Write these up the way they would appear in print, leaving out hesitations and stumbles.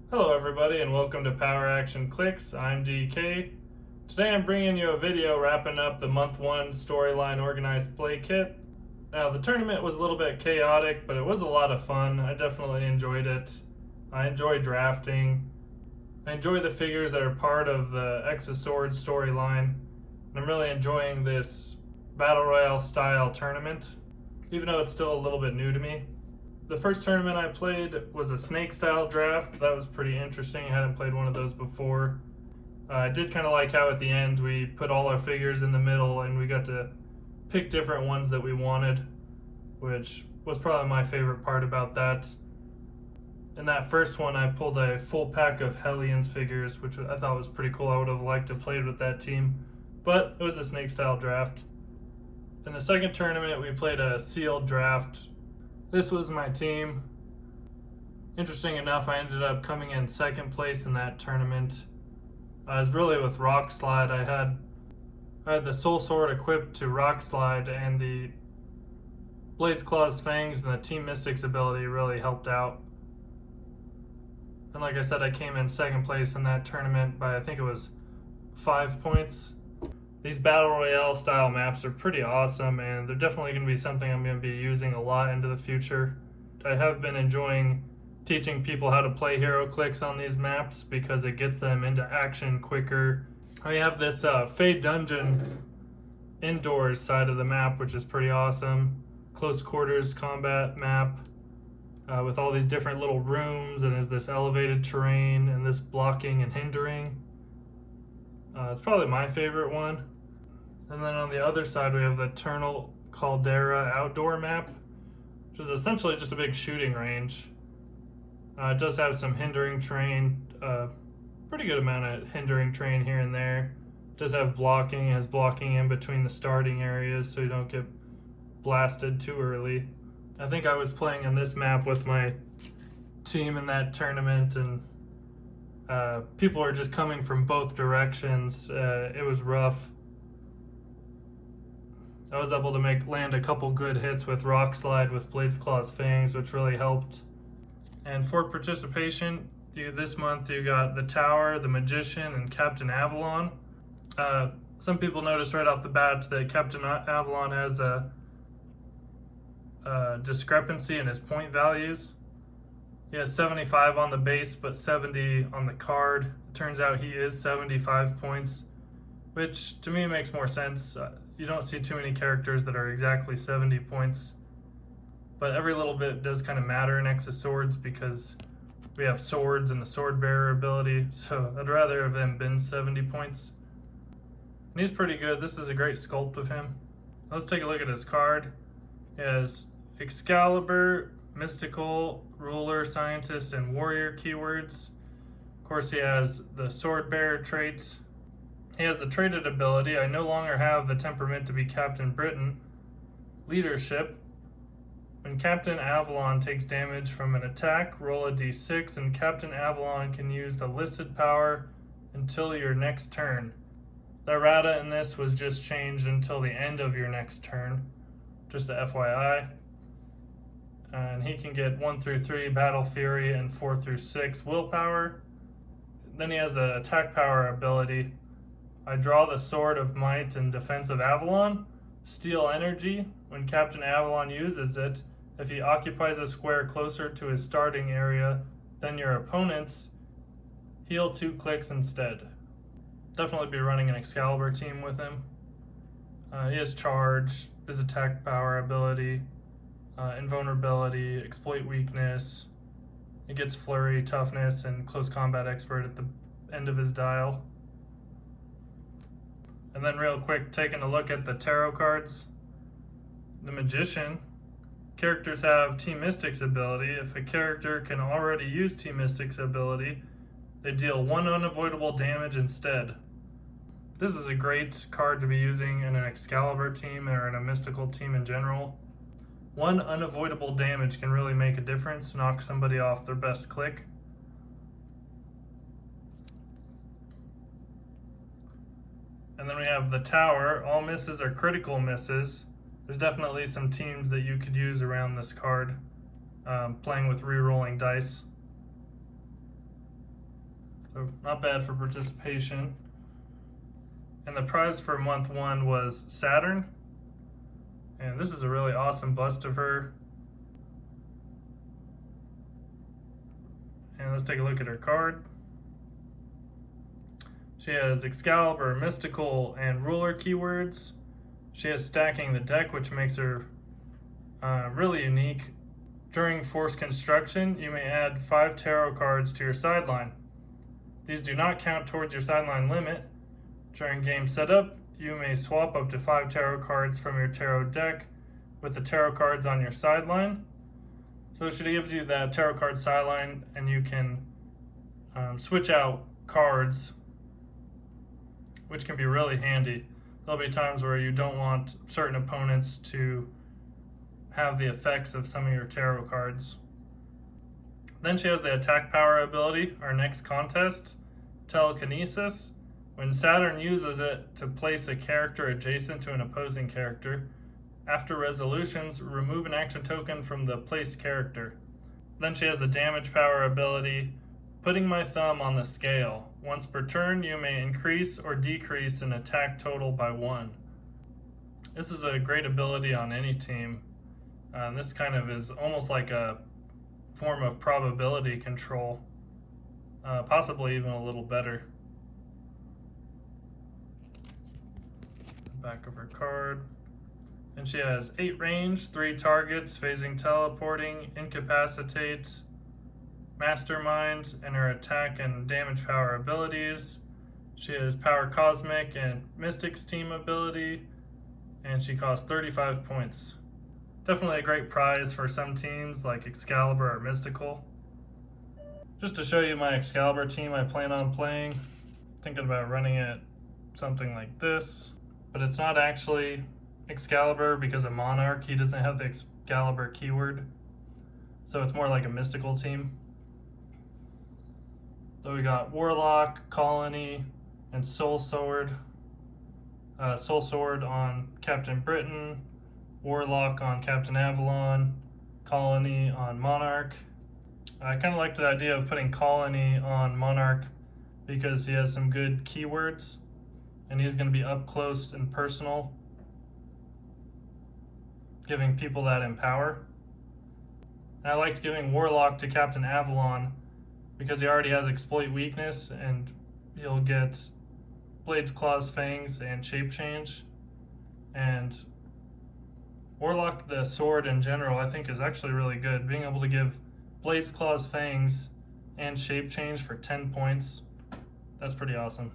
Hello everybody and welcome to Power Action Clicks. I'm DK. Today I'm bringing you a video wrapping up the month 1 storyline organized play kit. Now the tournament was a little bit chaotic, but it was a lot of fun. I definitely enjoyed it. I enjoy drafting. I enjoy the figures that are part of the X of Swords storyline. And I'm really enjoying this Battle Royale style tournament, even though it's still a little bit new to me. The first tournament I played was a snake style draft. That was pretty interesting. I hadn't played one of those before. I did kind of like how at the end we put all our figures in the middle and we got to pick different ones that we wanted, which was probably my favorite part about that. In that first one I pulled a full pack of Hellions figures, which I thought was pretty cool. I would have liked to have played with that team, but it was a snake style draft. In the second tournament we played a sealed draft. This was my team. Interesting enough, I ended up coming in second place in that tournament. I was really with Rock Slide. I had the Soul Sword equipped to Rock Slide, and the Blades, Claws, Fangs, and the Team Mystics ability really helped out. And like I said, I came in second place in that tournament by I think it was 5 points. These Battle Royale style maps are pretty awesome, and they're definitely going to be something I'm going to be using a lot into the future. I have been enjoying teaching people how to play Heroclix on these maps because it gets them into action quicker. I have this Fade Dungeon indoors side of the map, which is pretty awesome. Close quarters combat map with all these different little rooms, and there's this elevated terrain and this blocking and hindering. It's probably my favorite one. And then on the other side we have the Eternal Caldera outdoor map, which is essentially just a big shooting range. It does have some hindering terrain, pretty good amount of hindering terrain here and there. It does have blocking, it has blocking in between the starting areas so you don't get blasted too early. I think I was playing on this map with my team in that tournament, and people were just coming from both directions. It was rough. I was able to land a couple good hits with Rock Slide with Blades, Claws, Fangs, which really helped. And for participation, this month you got the Tower, the Magician, and Captain Avalon. Some people noticed right off the bat that Captain Avalon has a discrepancy in his point values. He has 75 on the base, but 70 on the card. It turns out he is 75 points, which to me makes more sense. You don't see too many characters that are exactly 70 points, but every little bit does kind of matter in X of Swords because we have swords and the sword bearer ability, so I'd rather have him been 70 points. And he's pretty good. This is a great sculpt of him. Let's take a look at his card. He has Excalibur, Mystical, Ruler, Scientist, and Warrior keywords. Of course, he has the Sword Bearer traits. He has the traded ability, I no longer have the temperament to be Captain Britain. Leadership. When Captain Avalon takes damage from an attack, roll a d6, and Captain Avalon can use the listed power until your next turn. The errata in this was just changed until the end of your next turn. Just a FYI. And he can get 1 through 3 Battle Fury and 4 through 6 Willpower. Then he has the attack power ability. I draw the Sword of Might and Defense of Avalon, steal energy. When Captain Avalon uses it, if he occupies a square closer to his starting area than your opponent's, heal 2 clicks instead. Definitely be running an Excalibur team with him. He has Charge, his attack power ability, Invulnerability, Exploit Weakness. He gets Flurry, Toughness, and Close Combat Expert at the end of his dial. And then real quick, taking a look at the tarot cards. The Magician. Characters have Team Mystics ability. If a character can already use Team Mystics ability, they deal 1 unavoidable damage instead. This is a great card to be using in an Excalibur team or in a mystical team in general. 1 unavoidable damage can really make a difference, knock somebody off their best click. And then we have the Tower. All misses are critical misses. There's definitely some teams that you could use around this card, playing with re-rolling dice. So not bad for participation. And the prize for month 1 was Saturn. And this is a really awesome bust of her. And let's take a look at her card. She has Excalibur, Mystical, and Ruler keywords. She has Stacking the Deck, which makes her really unique. During forced construction, you may add 5 tarot cards to your sideline. These do not count towards your sideline limit. During game setup, you may swap up to 5 tarot cards from your tarot deck with the tarot cards on your sideline. So she gives you that tarot card sideline, and you can switch out cards, which can be really handy. There'll be times where you don't want certain opponents to have the effects of some of your tarot cards. Then she has the attack power ability, our next contest, Telekinesis. When Saturn uses it to place a character adjacent to an opposing character, after resolutions, remove an action token from the placed character. Then she has the damage power ability, Putting my thumb on the scale. Once per turn, you may increase or decrease an attack total by 1. This is a great ability on any team. This kind of is almost like a form of probability control, possibly even a little better. Back of her card. And she has 8 range, 3 targets, phasing, teleporting, incapacitate, mastermind, and her attack and damage power abilities. She has power cosmic and mystics team ability, and she costs 35 points. Definitely a great prize for some teams like Excalibur or Mystical. Just to show you my Excalibur team I plan on playing, thinking about running it something like this, but it's not actually Excalibur because of Monarch. He doesn't have the Excalibur keyword, so it's more like a Mystical team. So we got Warlock, Colony, and Soul Sword. Soul Sword on Captain Britain, Warlock on Captain Avalon, Colony on Monarch. I kind of liked the idea of putting Colony on Monarch because he has some good keywords, and he's going to be up close and personal, giving people that empower. And I liked giving Warlock to Captain Avalon because he already has exploit weakness, and he'll get Blades, Claws, Fangs, and Shape Change. And Warlock, the sword in general, I think is actually really good. Being able to give Blades, Claws, Fangs, and Shape Change for 10 points, that's pretty awesome.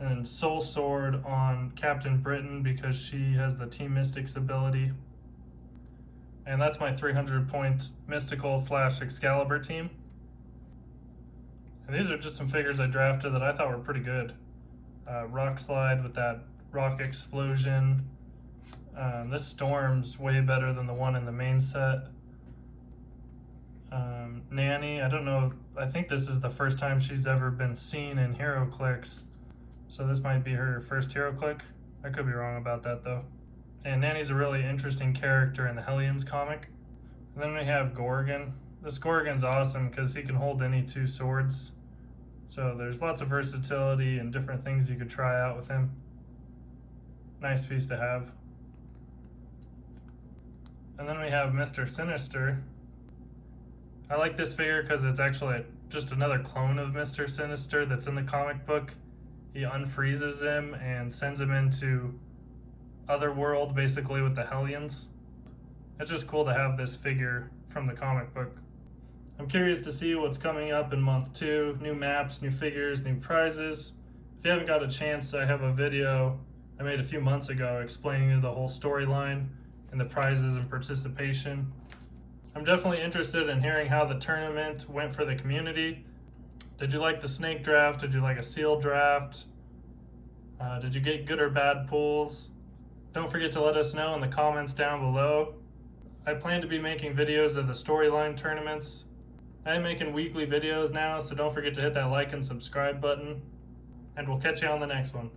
And Soul Sword on Captain Britain because she has the Team Mystics ability. And that's my 300 point Mystical / Excalibur team. And these are just some figures I drafted that I thought were pretty good. Rock Slide with that rock explosion. This Storm's way better than the one in the main set. Nanny, I don't know, I think this is the first time she's ever been seen in Heroclix. So this might be her first Heroclix. I could be wrong about that though. And Nanny's a really interesting character in the Hellions comic. And then we have Gorgon. This Gorgon's awesome because he can hold any 2 swords. So there's lots of versatility and different things you could try out with him. Nice piece to have. And then we have Mr. Sinister. I like this figure because it's actually just another clone of Mr. Sinister that's in the comic book. He unfreezes him and sends him into Otherworld, basically with the Hellions. It's just cool to have this figure from the comic book. I'm curious to see what's coming up in month 2. New maps, new figures, new prizes. If you haven't got a chance, I have a video I made a few months ago explaining the whole storyline and the prizes and participation. I'm definitely interested in hearing how the tournament went for the community. Did you like the snake draft? Did you like a seal draft? Did you get good or bad pulls? Don't forget to let us know in the comments down below. I plan to be making videos of the storyline tournaments. I am making weekly videos now, so don't forget to hit that like and subscribe button. And we'll catch you on the next one.